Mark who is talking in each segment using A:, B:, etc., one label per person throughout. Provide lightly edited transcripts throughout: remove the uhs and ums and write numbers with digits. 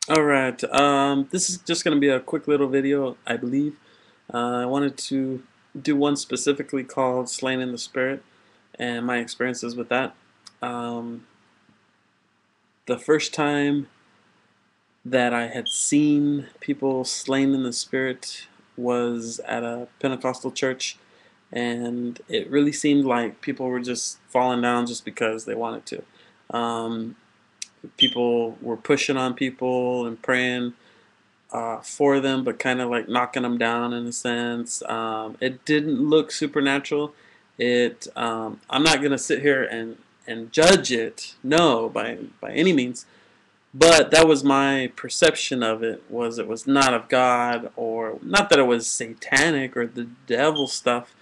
A: Alright, this is just going to be a quick little video, I believe. I wanted to do one specifically called Slain in the Spirit and my experiences with that. Um, the first time that I had seen people slain in the Spirit was at a Pentecostal church, and it really seemed like people were just falling down just because they wanted to. People were pushing on people and praying for them, but kind of like knocking them down in a sense. It didn't look supernatural. I'm not gonna sit here and judge it, no, by any means. But that was my perception of it. Was it was not of God, or not that it was satanic or the devil stuff,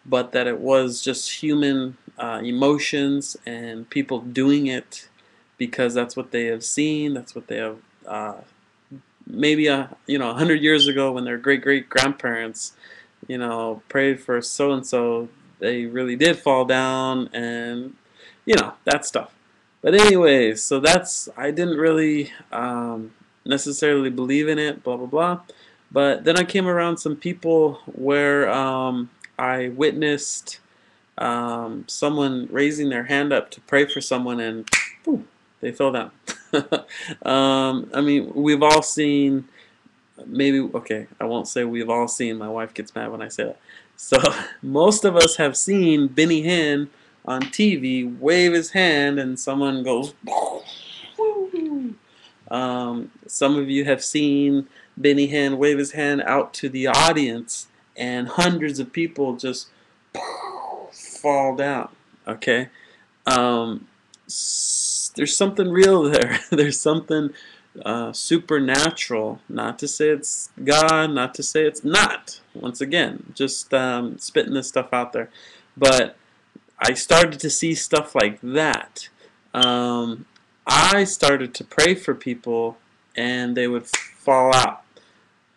A: but that it was just human emotions and people doing it because that's what they have seen. That's what they have maybe 100 years ago when their great great grandparents prayed for so and so, they really did fall down, and that stuff. But anyways, so that's, I didn't really necessarily believe in it, blah blah blah. But then I came around some people where I witnessed someone raising their hand up to pray for someone, and boom, they fell down. I mean, we've all seen, maybe, okay, I won't say we've all seen, my wife gets mad when I say that. So most of us have seen Benny Hinn on TV wave his hand and someone goes, some of you have seen Benny Hinn wave his hand out to the audience and hundreds of people just fall down. Okay, um, there's something real there. There's something supernatural. Not to say it's God, not to say it's not. Once again, just spitting this stuff out there. But I started to see stuff like that. Um, I started to pray for people, and they would fall out.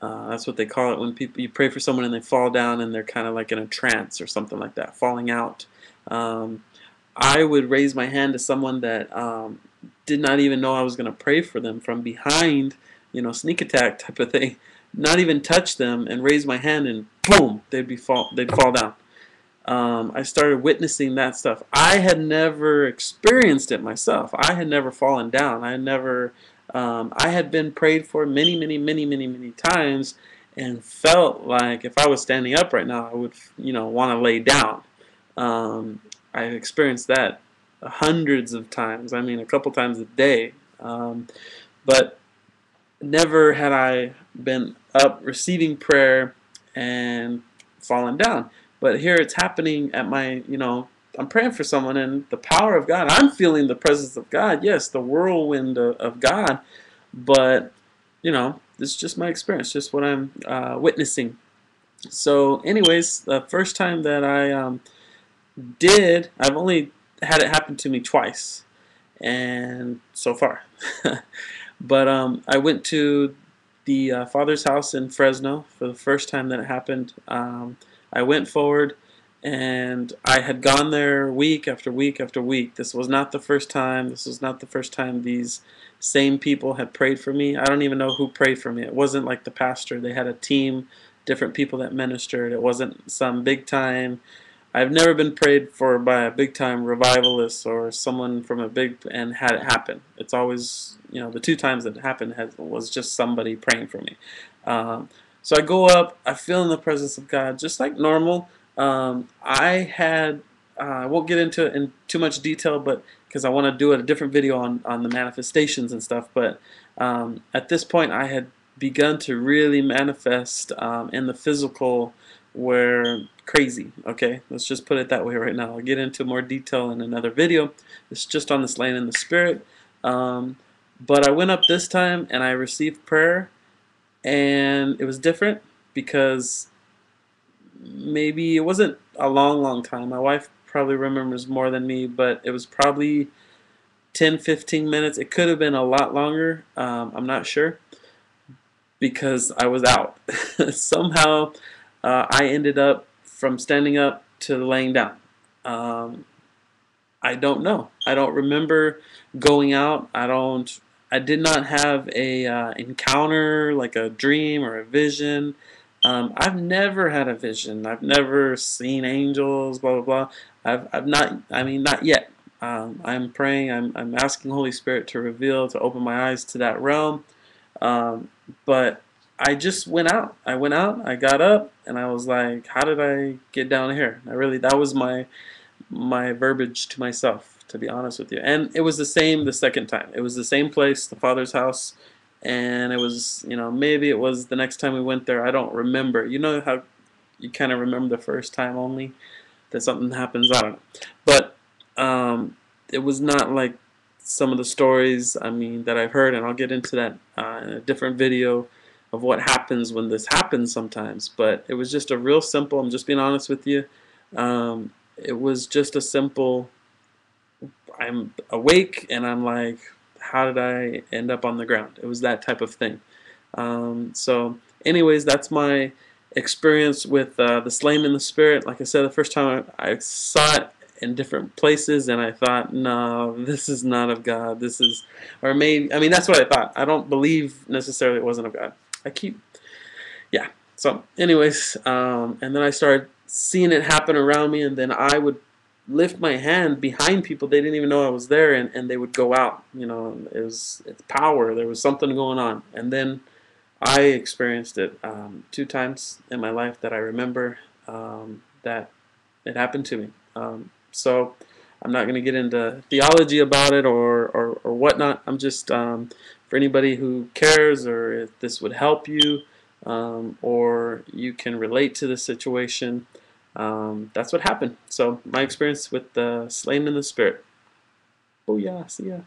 A: That's what they call it when people, you pray for someone and they fall down and they're kind of like in a trance or something like that, falling out. Um, I would raise my hand to someone that did not even know I was going to pray for them from behind, sneak attack type of thing. Not even touch them and raise my hand, and boom, they'd fall down. I started witnessing that stuff. I had never experienced it myself. I had never fallen down. I had never. I had been prayed for many, many, many, many, many times, and felt like if I was standing up right now, I would, want to lay down. I've experienced that hundreds of times. I mean, a couple times a day. But never had I been up receiving prayer and fallen down. But here it's happening at my, I'm praying for someone, and the power of God, I'm feeling the presence of God. Yes, the whirlwind of God. But, this is just my experience, just what I'm witnessing. So, anyways, the first time that I I've only had it happen to me twice, and so far. But I went to the Father's house in Fresno for the first time that it happened. I went forward, and I had gone there week after week after week. This was not the first time. This was not the first time these same people had prayed for me. I don't even know who prayed for me. It wasn't like the pastor. They had a team, different people that ministered. It wasn't some big time. I've never been prayed for by a big time revivalist or someone from a big and had it happen. It's always, the two times that it happened was just somebody praying for me. So I go up, I feel in the presence of God just like normal. I won't get into it in too much detail, but because I want to do a different video on the manifestations and stuff. But at this point, I had begun to really manifest in the physical, where crazy. Okay, let's just put it that way right now. I'll get into more detail in another video. It's just on this lane in the spirit. But I went up this time and I received prayer, and it was different because maybe it wasn't a long time. My wife probably remembers more than me, but it was probably 10-15 minutes. It could have been a lot longer. I'm not sure, because I was out. Somehow I ended up from standing up to laying down. Um, I don't know. I don't remember going out. I don't. I did not have a encounter like a dream or a vision. I've never had a vision. I've never seen angels. Blah blah blah. I've not. I mean, not yet. I'm praying. I'm asking Holy Spirit to reveal, to open my eyes to that realm. Um, but I just went out. I went out. I got up, and I was like, "How did I get down here?" I really, that was my verbiage to myself, to be honest with you. And it was the same the second time. It was the same place, the Father's house, and it was, maybe it was the next time we went there. I don't remember. You know how you kind of remember the first time only that something happens. I don't know, but it was not like some of the stories, I mean, that I've heard, and I'll get into that in a different video of what happens when this happens sometimes. But it was just a real simple. I'm just being honest with you. It was just a simple, I'm awake and I'm like, how did I end up on the ground? It was that type of thing. So anyways, that's my experience with the slain in the spirit. Like I said, the first time I saw it in different places, and I thought, no, this is not of God. This is, or maybe, I mean, that's what I thought. I don't believe necessarily it wasn't of God. I keep, yeah. So anyways, and then I started seeing it happen around me, and then I would lift my hand behind people. They didn't even know I was there, and they would go out. It's power. There was something going on. And then I experienced it 2 times in my life that I remember, that it happened to me. So I'm not going to get into theology about it or whatnot. I'm just, for anybody who cares, or if this would help you, or you can relate to the situation, that's what happened. So my experience with the slain in the spirit. Oh yeah, see ya.